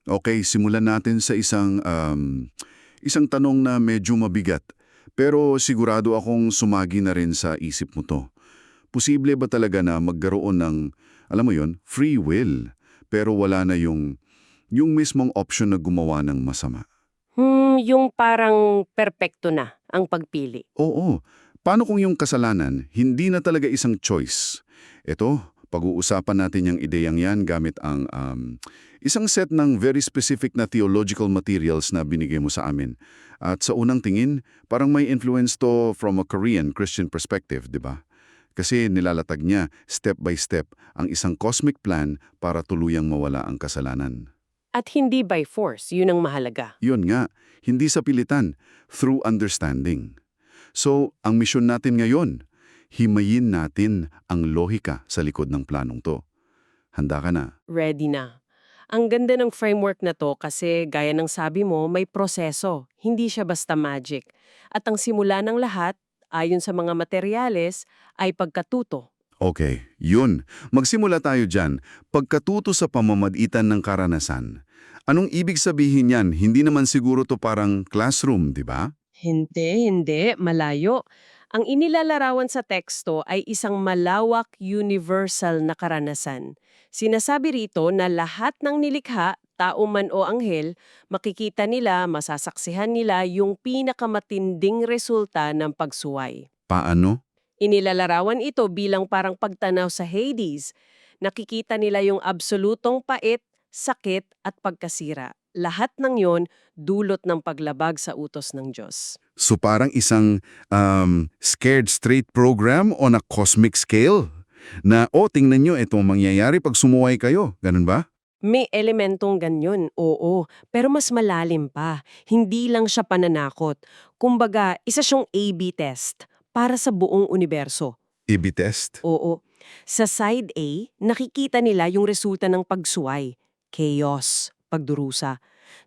Okay, simulan natin sa isang tanong na medyo mabigat. Pero sigurado akong sumagi na rin sa isip mo to. Posible ba talaga na magkaroon ng, alam mo yon, free will, pero wala na yung mismong option na gumawa ng masama? Yung parang perpekto na ang pagpili. Oo. Paano kung yung kasalanan hindi na talaga isang choice? Ito, pag-uusapan natin yung ideyang yan gamit ang isang set ng very specific na theological materials na binigay mo sa amin. At sa unang tingin, parang may influence to from a Korean Christian perspective, di ba? Kasi nilalatag niya step by step ang isang cosmic plan para tuluyang mawala ang kasalanan. At hindi by force, yun ang mahalaga. Yun nga, hindi sa pilitan, through understanding. So, ang misyon natin ngayon, himayin natin ang lohika sa likod ng planong to. Handa ka na? Ready na. Ang ganda ng framework na to kasi gaya ng sabi mo, may proseso. Hindi siya basta magic. At ang simula ng lahat, ayon sa mga materyales, ay pagkatuto. Okay, yun. Magsimula tayo dyan. Pagkatuto sa pamamagitan ng karanasan. Anong ibig sabihin yan? Hindi naman siguro to parang classroom, di ba? Hindi. Malayo. Ang inilalarawan sa teksto ay isang malawak universal na karanasan. Sinasabi rito na lahat ng nilikha, tao man o anghel, makikita nila, masasaksihan nila yung pinakamatinding resulta ng pagsuway. Paano? Inilalarawan ito bilang parang pagtanaw sa Hades. Nakikita nila yung absolutong pait, sakit at pagkasira. Lahat ng yon dulot ng paglabag sa utos ng Diyos. So parang isang scared straight program on a cosmic scale? Na, tingnan nyo, itong mangyayari pag sumuway kayo. Ganun ba? May elementong ganyan, oo. Pero mas malalim pa. Hindi lang siya pananakot. Kumbaga, isa siyang A-B test para sa buong universo. A/B test? Oo. Sa side A, nakikita nila yung resulta ng pagsuway. Chaos, pagdurusa.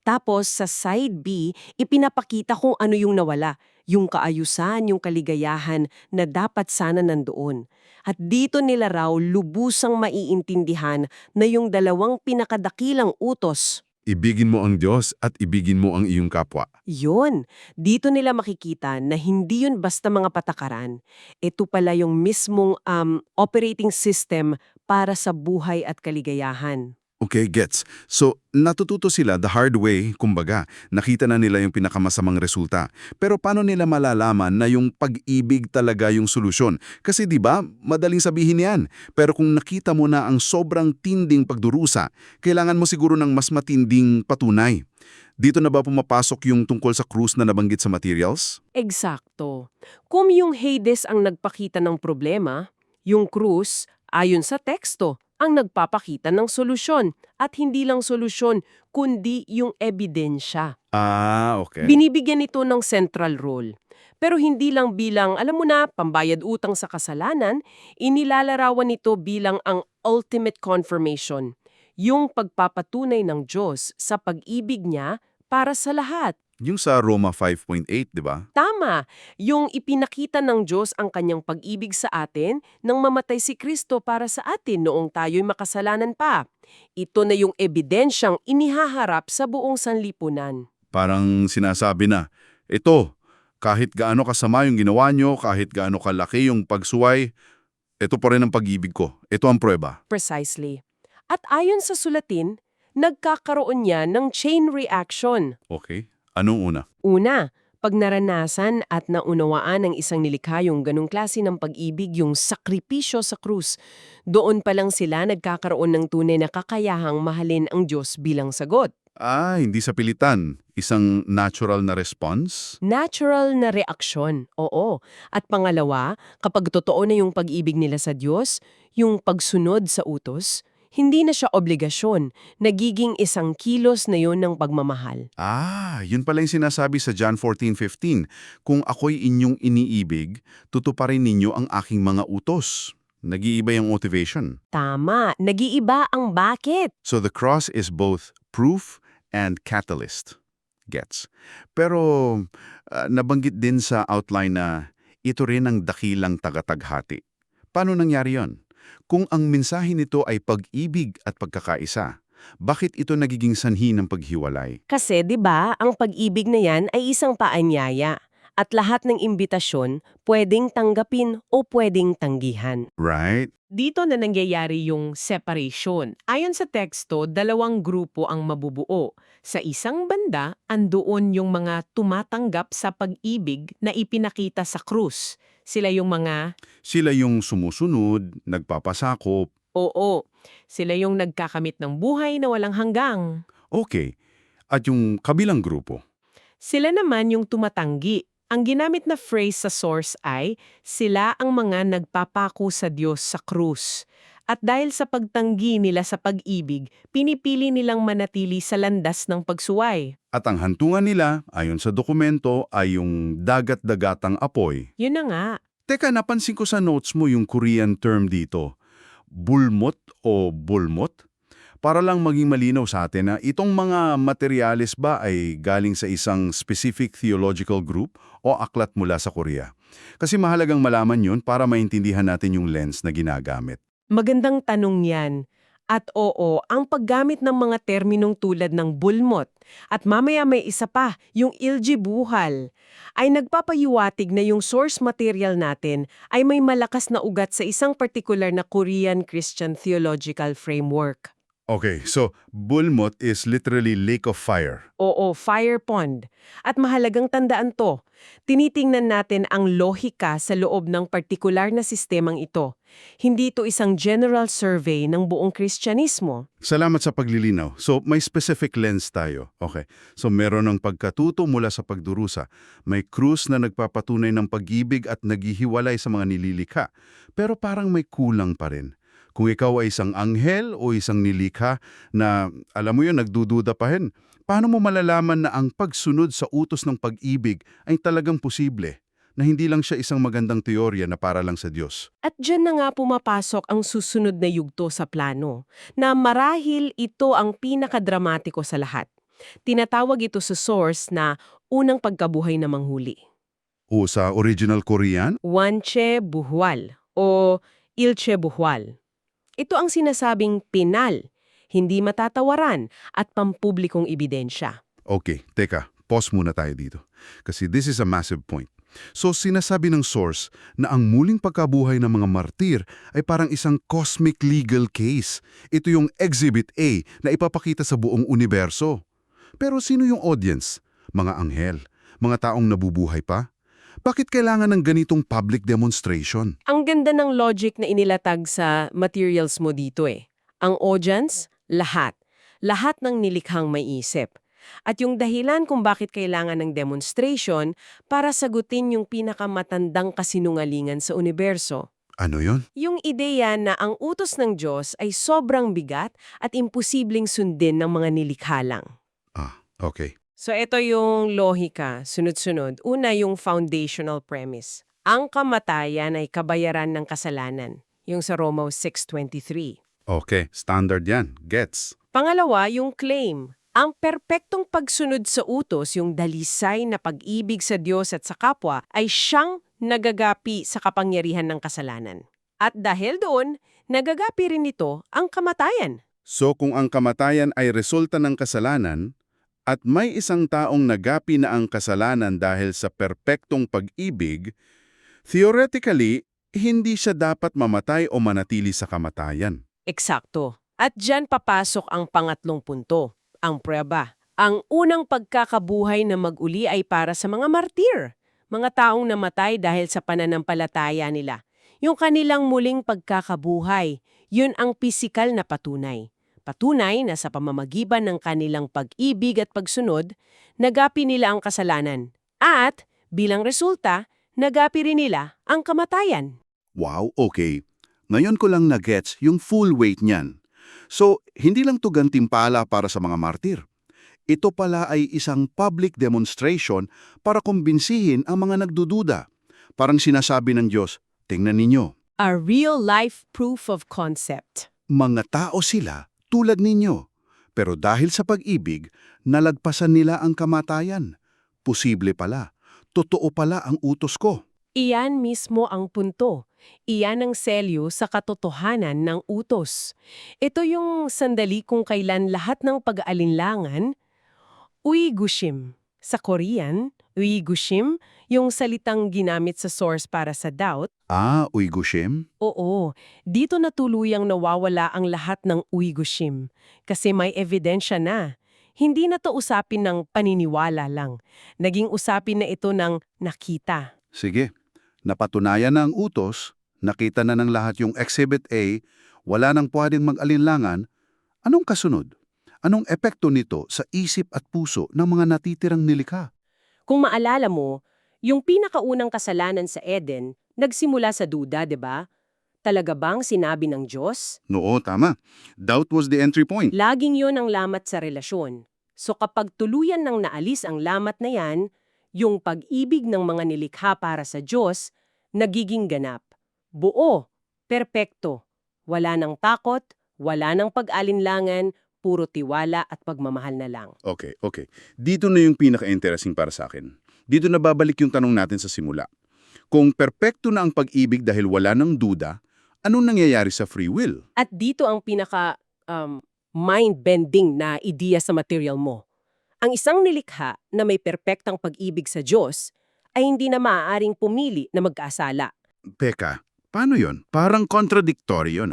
Tapos sa side B, ipinapakita kung ano yung nawala, yung kaayusan, yung kaligayahan na dapat sana nandoon. At dito nila raw lubusang maiintindihan na yung dalawang pinakadakilang utos. Ibigin mo ang Diyos at ibigin mo ang iyong kapwa. Yun, dito nila makikita na hindi yun basta mga patakaran. Ito pala yung mismong operating system para sa buhay at kaligayahan. Okay, gets. So, natututo sila the hard way, kumbaga. Nakita na nila yung pinakamasamang resulta. Pero paano nila malalaman na yung pag-ibig talaga yung solusyon? Kasi 'di ba, madaling sabihin 'yan. Pero kung nakita mo na ang sobrang tinding pagdurusa, kailangan mo siguro ng mas matinding patunay. Dito na ba pumapasok yung tungkol sa krus na nabanggit sa materials? Eksakto. Kung yung Hades ang nagpakita ng problema, yung krus, ayon sa teksto, ang nagpapakita ng solusyon. At hindi lang solusyon, kundi yung ebidensya. Ah, okay. Binibigyan ito ng central role. Pero hindi lang bilang, alam mo na, pambayad utang sa kasalanan, inilalarawan nito bilang ang ultimate confirmation. Yung pagpapatunay ng Diyos sa pag-ibig niya para sa lahat. Yung sa Roma 5.8, di ba? Tama, yung ipinakita ng Diyos ang kanyang pag-ibig sa atin nang mamatay si Kristo para sa atin noong tayo'y makasalanan pa. Ito na yung ebidensyang inihaharap sa buong sanlipunan. Parang sinasabi na, ito, kahit gaano kasama yung ginawa nyo, kahit gaano kalaki yung pagsuway, ito pa rin ang pag-ibig ko. Ito ang prueba. Precisely. At ayon sa sulatin, nagkakaroon niya ng chain reaction. Okay. Anong una? Una, pag naranasan at naunawaan ng isang nilikha yung ganong klase ng pag-ibig, yung sakripisyo sa krus, doon pa lang sila nagkakaroon ng tunay na kakayahang mahalin ang Diyos bilang sagot. Ah, hindi sa pilitan. Isang natural na response? Natural na reaksyon, oo. At pangalawa, kapag totoo na yung pag-ibig nila sa Diyos, yung pagsunod sa utos, hindi na siya obligasyon, nagiging isang kilos na yon ng pagmamahal. Ah, yun pala yung sinasabi sa John 14:15. Kung ako'y inyong iniibig, tutuparin ninyo ang aking mga utos. Nag-iiba yung motivation. Tama, nag-iiba ang bakit. So the cross is both proof and catalyst. Gets. Pero nabanggit din sa outline na ito rin ang dakilang tagataghati. Paano nangyari yon? Kung ang mensahe nito ay pag-ibig at pagkakaisa, Bakit ito nagiging sanhi ng paghiwalay? Kasi 'di ba, ang pag-ibig na 'yan ay isang paanyaya at lahat ng imbitasyon pwedeng tanggapin o pwedeng tanggihan. Right? Dito na nangyayari yung separation. Ayon sa teksto, dalawang grupo ang mabubuo. Sa isang banda, andoon yung mga tumatanggap sa pag-ibig na ipinakita sa krus. Sila yung mga, Sila yung sumusunod, nagpapasakop. oo, sila yung nagkakamit ng buhay na walang hanggang. Okay. At yung kabilang grupo? Sila naman yung tumatanggi. Ang ginamit na phrase sa source ay, sila ang mga nagpapako sa Diyos sa krus. At dahil sa pagtanggi nila sa pag-ibig, pinipili nilang manatili sa landas ng pagsuway. At ang hantungan nila, ayon sa dokumento, ay yung dagat-dagatang apoy. Yun na nga. Teka, napansin ko sa notes mo yung Korean term dito. Bulmot o bulmot? Para lang maging malinaw sa atin na itong mga materyales ba ay galing sa isang specific theological group o aklat mula sa Korea? Kasi mahalagang malaman yun para maintindihan natin yung lens na ginagamit. Magandang tanong yan. At oo, ang paggamit ng mga terminong tulad ng bulmot at mamaya may isa pa, yung ilji buhal, ay nagpapayuwatig na yung source material natin ay may malakas na ugat sa isang particular na Korean Christian theological framework. Okay, so bulmot is literally lake of fire. Oo, fire pond. At mahalagang tandaan to, tinitingnan natin ang lohika sa loob ng partikular na sistemang ito. Hindi ito isang general survey ng buong Kristyanismo. Salamat sa paglilinaw. So, may specific lens tayo. Okay. So, meron ng pagkatuto mula sa pagdurusa. May krus na nagpapatunay ng pag-ibig at naghihiwalay sa mga nililikha. Pero parang may kulang pa rin. Kung ikaw ay isang anghel o isang nilikha na, alam mo yun, nagdududa pa rin, paano mo malalaman na ang pagsunod sa utos ng pag-ibig ay talagang posible? Na hindi lang siya isang magandang teorya na para lang sa Diyos. At dyan na nga pumapasok ang susunod na yugto sa plano, na marahil ito ang pinakadramatiko sa lahat. Tinatawag ito sa source na unang pagkabuhay na manghuli. O sa original Korean? Wanche buhwal o ilche buhwal. Ito ang sinasabing pinal, hindi matatawaran at pampublikong ebidensya. Okay, teka, pause muna tayo dito. Kasi this is a massive point. So sinasabi ng source na ang muling pagkabuhay ng mga martir ay parang isang cosmic legal case. Ito yung Exhibit A na ipapakita sa buong universo. Pero sino yung audience? Mga anghel? Mga taong nabubuhay pa? Bakit kailangan ng ganitong public demonstration? Ang ganda ng logic na inilatag sa materials mo dito eh. Ang audience, lahat. Lahat ng nilikhang may isip. At yung dahilan kung bakit kailangan ng demonstration para sagutin yung pinakamatandang kasinungalingan sa universo. Ano yon? Yung ideya na ang utos ng Diyos ay sobrang bigat at imposibleng sundin ng mga nilikha lang. Ah, okay. So ito yung lohika, sunod-sunod. Una yung foundational premise. Ang kamatayan ay kabayaran ng kasalanan. Yung sa Romans 6:23. Okay, standard yan. Gets. Pangalawa, yung claim. Ang perpektong pagsunod sa utos, yung dalisay na pag-ibig sa Diyos at sa kapwa, ay siyang nagagapi sa kapangyarihan ng kasalanan. At dahil doon, nagagapi rin ito ang kamatayan. So kung ang kamatayan ay resulta ng kasalanan, at may isang taong nagapi na ang kasalanan dahil sa perpektong pag-ibig, theoretically, hindi siya dapat mamatay o manatili sa kamatayan. Eksakto. At dyan papasok ang pangatlong punto, ang prueba. Ang unang pagkakabuhay na mag-uli ay para sa mga martir, mga taong namatay dahil sa pananampalataya nila. Yung kanilang muling pagkakabuhay, yun ang pisikal na patunay. Patunay na sa pamamagitan ng kanilang pag-ibig at pagsunod, nagapi nila ang kasalanan. At, bilang resulta, nagapi rin nila ang kamatayan. Wow, okay. Ngayon ko lang na-gets yung full weight niyan. So, hindi lang to gantimpala para sa mga martir. Ito pala ay isang public demonstration para kumbinsihin ang mga nagdududa. Parang sinasabi ng Diyos, tingnan ninyo, A real-life proof of concept. mga tao sila tulad ninyo. Pero dahil sa pag-ibig, nalagpasan nila ang kamatayan. Posible pala. Totoo pala ang utos ko. Iyan mismo ang punto. Iyan ang selyo sa katotohanan ng utos. Ito yung sandali kung kailan lahat ng pag-aalinlangan, uigushim. Sa Korean, uigushim, yung salitang ginamit sa source para sa doubt. Uigushim? Oo, dito na tuluyang nawawala ang lahat ng uigushim. Kasi may ebidensya na. Hindi na to usapin ng paniniwala lang. Naging usapin na ito ng nakita. Sige, napatunayan na ang utos, nakita na ng lahat yung Exhibit A, wala nang pwedeng mag-alinlangan. Anong kasunod? Anong epekto nito sa isip at puso ng mga natitirang nilikha? Kung maalala mo, yung pinakaunang kasalanan sa Eden, nagsimula sa duda, 'di ba? Talaga bang sinabi ng Diyos? Oo, tama. Doubt was the entry point. Laging yon ang lamat sa relasyon. So kapag tuluyan nang naalis ang lamat na yan, yung pag-ibig ng mga nilikha para sa Diyos, nagiging ganap. Buo, perpekto. Wala nang takot, wala nang pag-alinlangan, puro tiwala at pagmamahal na lang. Okay. Dito na yung pinaka-interesting para sa akin. Dito na babalik yung tanong natin sa simula. Kung perpekto na ang pag-ibig dahil wala ng duda, anong nangyayari sa free will? At dito ang mind-bending na ideya sa material mo. Ang isang nilikha na may perpektang pag-ibig sa Diyos ay hindi na maaaring pumili na magkasala. Teka, paano yon? Parang contradictory yun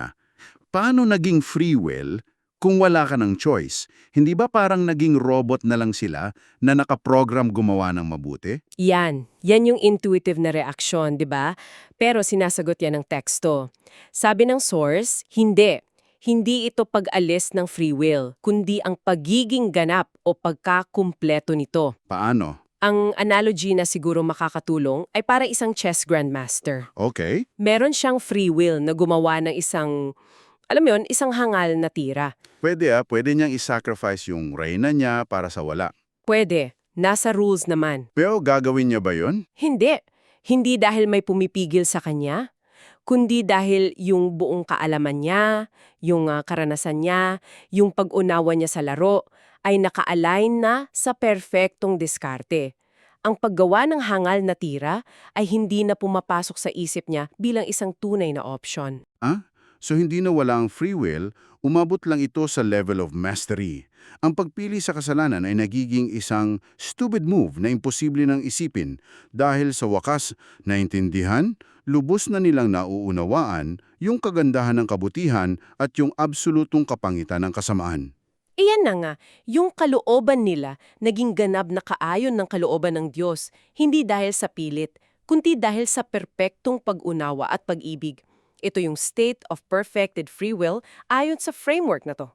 Paano naging free will kung wala ka ng choice? Hindi ba parang naging robot na lang sila na nakaprogram gumawa ng mabuti? Yan yung intuitive na reaksyon, di ba? Pero sinasagot yan ng teksto. Sabi ng source, hindi. Hindi ito pag-alis ng free will, kundi ang pagiging ganap o pagkakumpleto nito. Paano? Ang analogy na siguro makakatulong ay para isang chess grandmaster. Okay. Meron siyang free will na gumawa ng isang, alam mo yun, isang hangal na tira. Pwede niyang isacrifice yung reyna niya para sa wala. Pwede, nasa rules naman. Pero gagawin niya ba yun? Hindi. Hindi dahil may pumipigil sa kanya, kundi dahil yung buong kaalaman niya, yung karanasan niya, yung pag-unawa niya sa laro, ay naka-align na sa perfectong diskarte. Ang paggawa ng hangal na tira ay hindi na pumapasok sa isip niya bilang isang tunay na option. So hindi na wala ang free will, umabot lang ito sa level of mastery. Ang pagpili sa kasalanan ay nagiging isang stupid move na imposible nang isipin dahil sa wakas, naintindihan, lubos na nilang nauunawaan yung kagandahan ng kabutihan at yung absolutong kapangitan ng kasamaan. Iyan na nga, yung kalooban nila naging ganap na kaayon ng kalooban ng Diyos, hindi dahil sa pilit, kundi dahil sa perpektong pag-unawa at pag-ibig. Ito yung state of perfected free will ayon sa framework na to.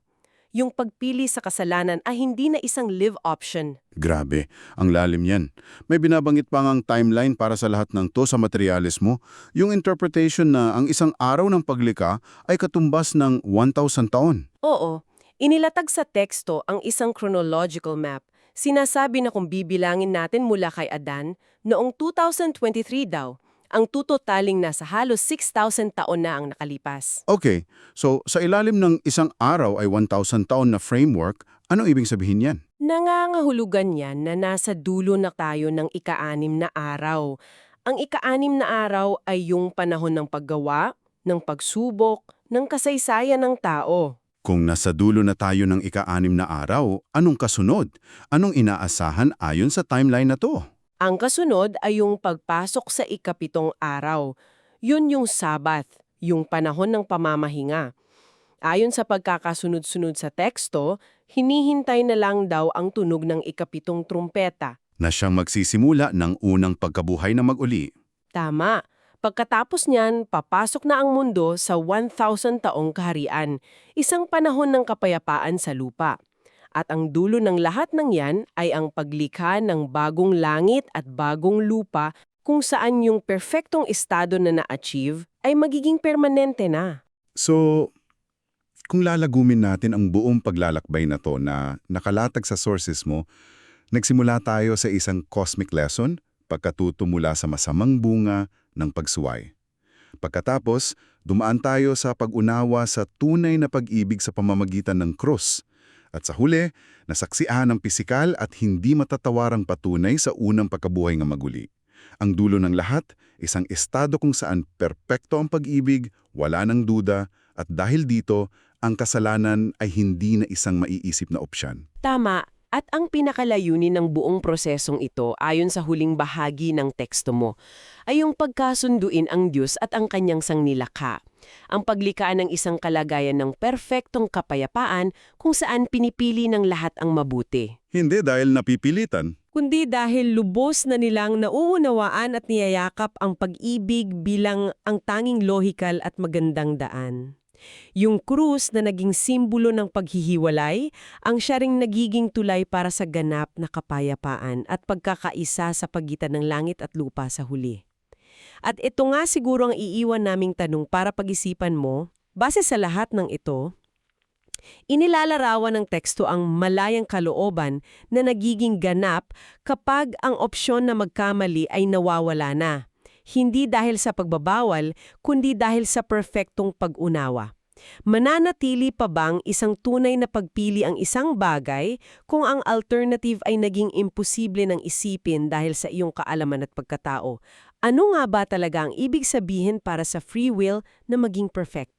Yung pagpili sa kasalanan ay hindi na isang live option. Grabe, ang lalim yan. May binabanggit pa ngang timeline para sa lahat ng to sa materyales mo. Yung interpretation na ang isang araw ng paglikha ay katumbas ng 1,000 taon. Oo, inilatag sa teksto ang isang chronological map. Sinasabi na kung bibilangin natin mula kay Adan, noong 2023 daw, ang tutotaling nasa halos 6,000 taon na ang nakalipas. Okay, so sa ilalim ng isang araw ay 1,000 taon na framework, anong ibig sabihin yan? Nangangahulugan yan na nasa dulo na tayo ng ika-6 na araw. Ang ika-6 na araw ay yung panahon ng paggawa, ng pagsubok, ng kasaysayan ng tao. Kung nasa dulo na tayo ng ika-6 na araw, anong kasunod? Anong inaasahan ayon sa timeline na to? Ang kasunod ay yung pagpasok sa ika-7 araw. Yun yung Sabath, yung panahon ng pamamahinga. Ayon sa pagkakasunod-sunod sa teksto, hinihintay na lang daw ang tunog ng ika-7 trumpeta. Na siyang magsisimula ng unang pagkabuhay na mag-uli. Tama. Pagkatapos niyan, papasok na ang mundo sa 1,000 taong kaharian, isang panahon ng kapayapaan sa lupa. At ang dulo ng lahat ng yan ay ang paglikha ng bagong langit at bagong lupa kung saan yung perfectong estado na na-achieve ay magiging permanente na. So, kung lalagumin natin ang buong paglalakbay na to na nakalatag sa sources mo, nagsimula tayo sa isang cosmic lesson, pagkatuto mula sa masamang bunga ng pagsuway. Pagkatapos, dumaan tayo sa pag-unawa sa tunay na pag-ibig sa pamamagitan ng krus. At sa huli, nasaksihan ng pisikal at hindi matatawarang patunay sa unang pagkabuhay ng maguli. Ang dulo ng lahat, isang estado kung saan perpekto ang pag-ibig, wala ng duda, at dahil dito, ang kasalanan ay hindi na isang maiisip na opsyon. Tama. At ang pinakalayunin ng buong prosesong ito ayon sa huling bahagi ng teksto mo ay yung pagkasunduin ang Diyos at ang kanyang sangnilikha. Ang paglikaan ng isang kalagayan ng perpektong kapayapaan kung saan pinipili ng lahat ang mabuti. Hindi dahil napipilitan. Kundi dahil lubos na nilang nauunawaan at niyayakap ang pag-ibig bilang ang tanging lohikal at magandang daan. Yung krus na naging simbolo ng paghihiwalay, ang siya ring nagiging tulay para sa ganap na kapayapaan at pagkakaisa sa pagitan ng langit at lupa sa huli. At ito nga siguro ang iiwan naming tanong para pag-isipan mo, base sa lahat ng ito, inilalarawan ng teksto ang malayang kalooban na nagiging ganap kapag ang opsyon na magkamali ay nawawala na. Hindi dahil sa pagbabawal, kundi dahil sa perfectong pag-unawa. Mananatili pa bang isang tunay na pagpili ang isang bagay kung ang alternative ay naging imposible ng isipin dahil sa iyong kaalaman at pagkatao? Ano nga ba talaga ang ibig sabihin para sa free will na maging perfect?